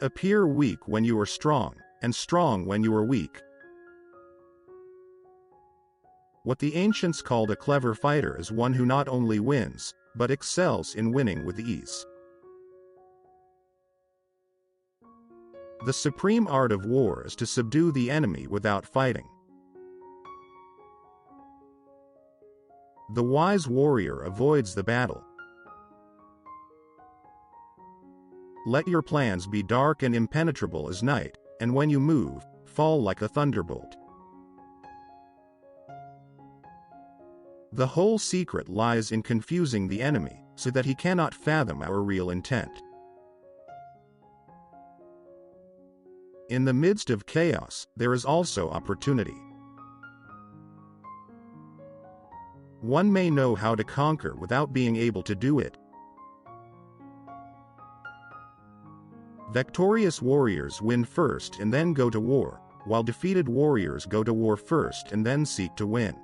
Appear weak when you are strong, and strong when you are weak. What the ancients called a clever fighter is one who not only wins, but excels in winning with ease. The supreme art of war is to subdue the enemy without fighting. The wise warrior avoids the battle. Let your plans be dark and impenetrable as night, and when you move, fall like a thunderbolt. The whole secret lies in confusing the enemy, so that he cannot fathom our real intent. In the midst of chaos, there is also opportunity. One may know how to conquer without being able to do it. Victorious warriors win first and then go to war, while defeated warriors go to war first and then seek to win.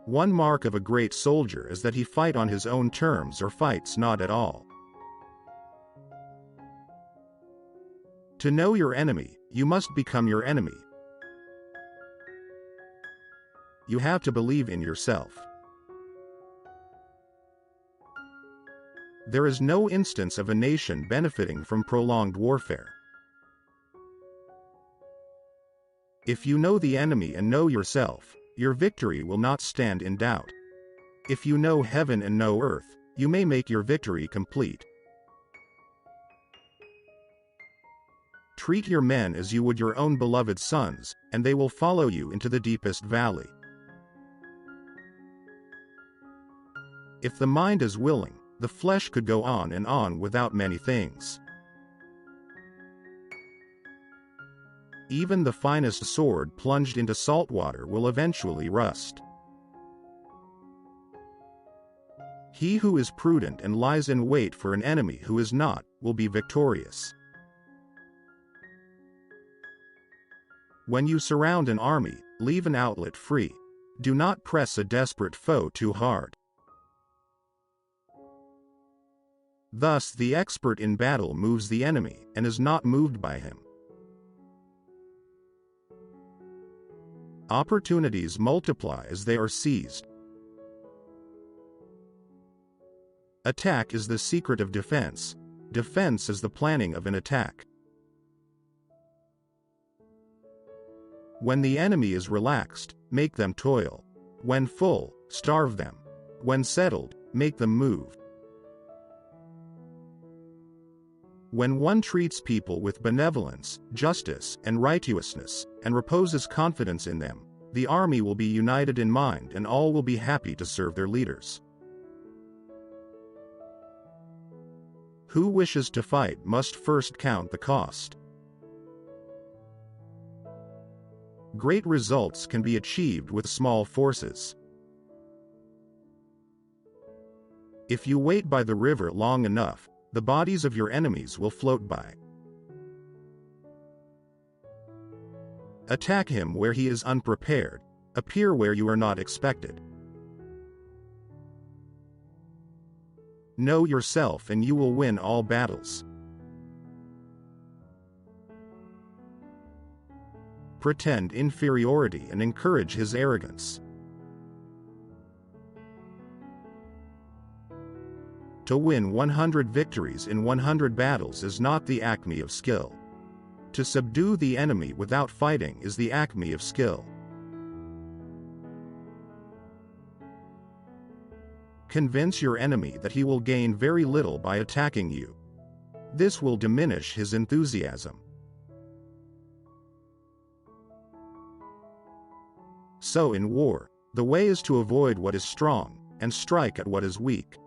One mark of a great soldier is that he fight on his own terms or fights not at all. To know your enemy, you must become your enemy. You have to believe in yourself. There is no instance of a nation benefiting from prolonged warfare. If you know the enemy and know yourself, your victory will not stand in doubt. If you know heaven and know earth, you may make your victory complete. Treat your men as you would your own beloved sons, and they will follow you into the deepest valley. If the mind is willing, the flesh could go on and on without many things. Even the finest sword plunged into salt water will eventually rust. He who is prudent and lies in wait for an enemy who is not, will be victorious. When you surround an army, leave an outlet free. Do not press a desperate foe too hard. Thus the expert in battle moves the enemy, and is not moved by him. Opportunities multiply as they are seized. Attack is the secret of defense. Defense is the planning of an attack. When the enemy is relaxed, make them toil. When full, starve them. When settled, make them move. When one treats people with benevolence, justice, and righteousness, and reposes confidence in them, the army will be united in mind and all will be happy to serve their leaders. Who wishes to fight must first count the cost. Great results can be achieved with small forces. If you wait by the river long enough, the bodies of your enemies will float by. Attack him where he is unprepared. Appear where you are not expected. Know yourself and you will win all battles. Pretend inferiority and encourage his arrogance. To win 100 victories in 100 battles is not the acme of skill. To subdue the enemy without fighting is the acme of skill. Convince your enemy that he will gain very little by attacking you. This will diminish his enthusiasm. So in war, the way is to avoid what is strong, and strike at what is weak.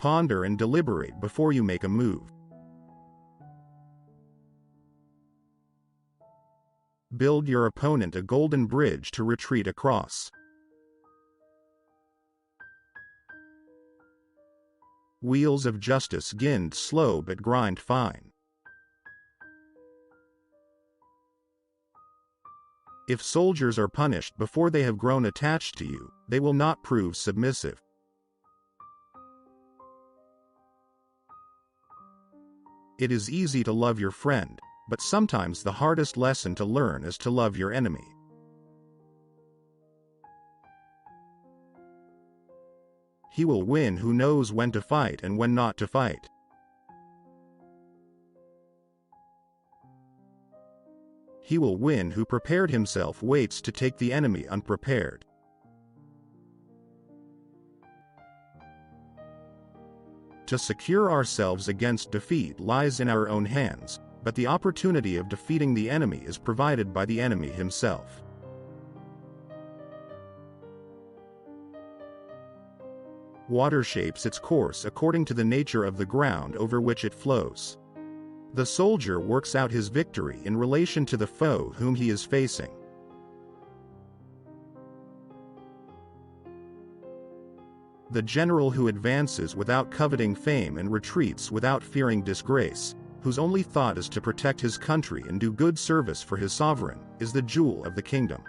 Ponder and deliberate before you make a move. Build your opponent a golden bridge to retreat across. Wheels of justice gind slow but grind fine. If soldiers are punished before they have grown attached to you, they will not prove submissive. It is easy to love your friend, but sometimes the hardest lesson to learn is to love your enemy. He will win who knows when to fight and when not to fight. He will win who prepared himself waits to take the enemy unprepared. To secure ourselves against defeat lies in our own hands, but the opportunity of defeating the enemy is provided by the enemy himself. Water shapes its course according to the nature of the ground over which it flows. The soldier works out his victory in relation to the foe whom he is facing. The general who advances without coveting fame and retreats without fearing disgrace, whose only thought is to protect his country and do good service for his sovereign, is the jewel of the kingdom.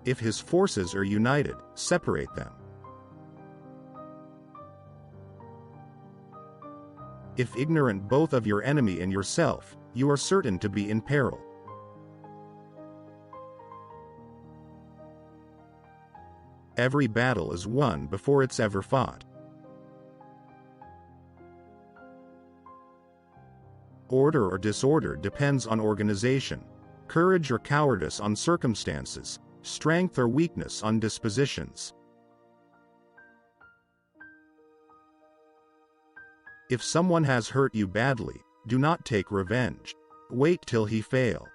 If his forces are united, separate them. If ignorant both of your enemy and yourself, you are certain to be in peril. Every battle is won before it's ever fought. Order or disorder depends on organization, courage or cowardice on circumstances, strength or weakness on dispositions. If someone has hurt you badly, do not take revenge. Wait till he fail.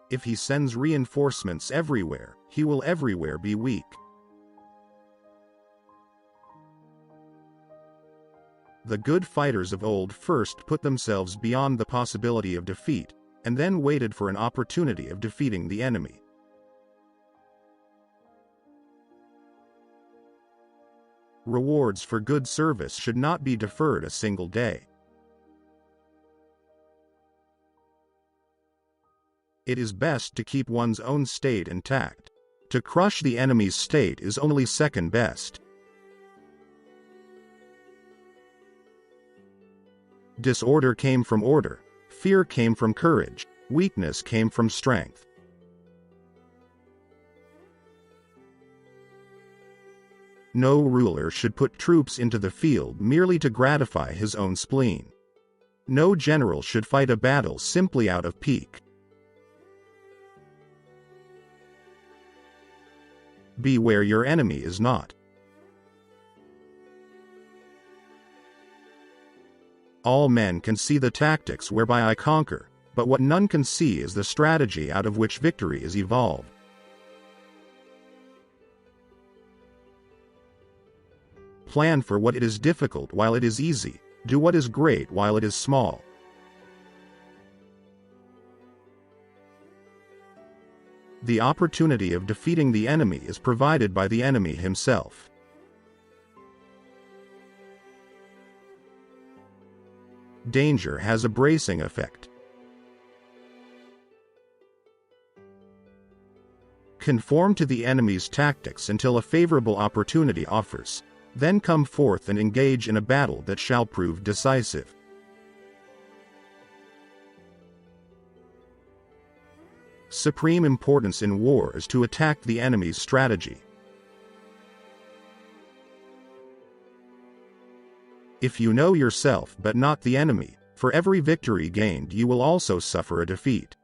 If he sends reinforcements everywhere, he will everywhere be weak. The good fighters of old first put themselves beyond the possibility of defeat, and then waited for an opportunity of defeating the enemy. Rewards for good service should not be deferred a single day. It is best to keep one's own state intact. To crush the enemy's state is only second best. Disorder came from order, fear came from courage, weakness came from strength. No ruler should put troops into the field merely to gratify his own spleen. No general should fight a battle simply out of pique. Be where your enemy is not. All men can see the tactics whereby I conquer, but what none can see is the strategy out of which victory is evolved. Plan for what it is difficult while it is easy, do what is great while it is small. The opportunity of defeating the enemy is provided by the enemy himself. Danger has a bracing effect. Conform to the enemy's tactics until a favorable opportunity offers. Then come forth and engage in a battle that shall prove decisive. Supreme importance in war is to attack the enemy's strategy. If you know yourself but not the enemy, for every victory gained you will also suffer a defeat.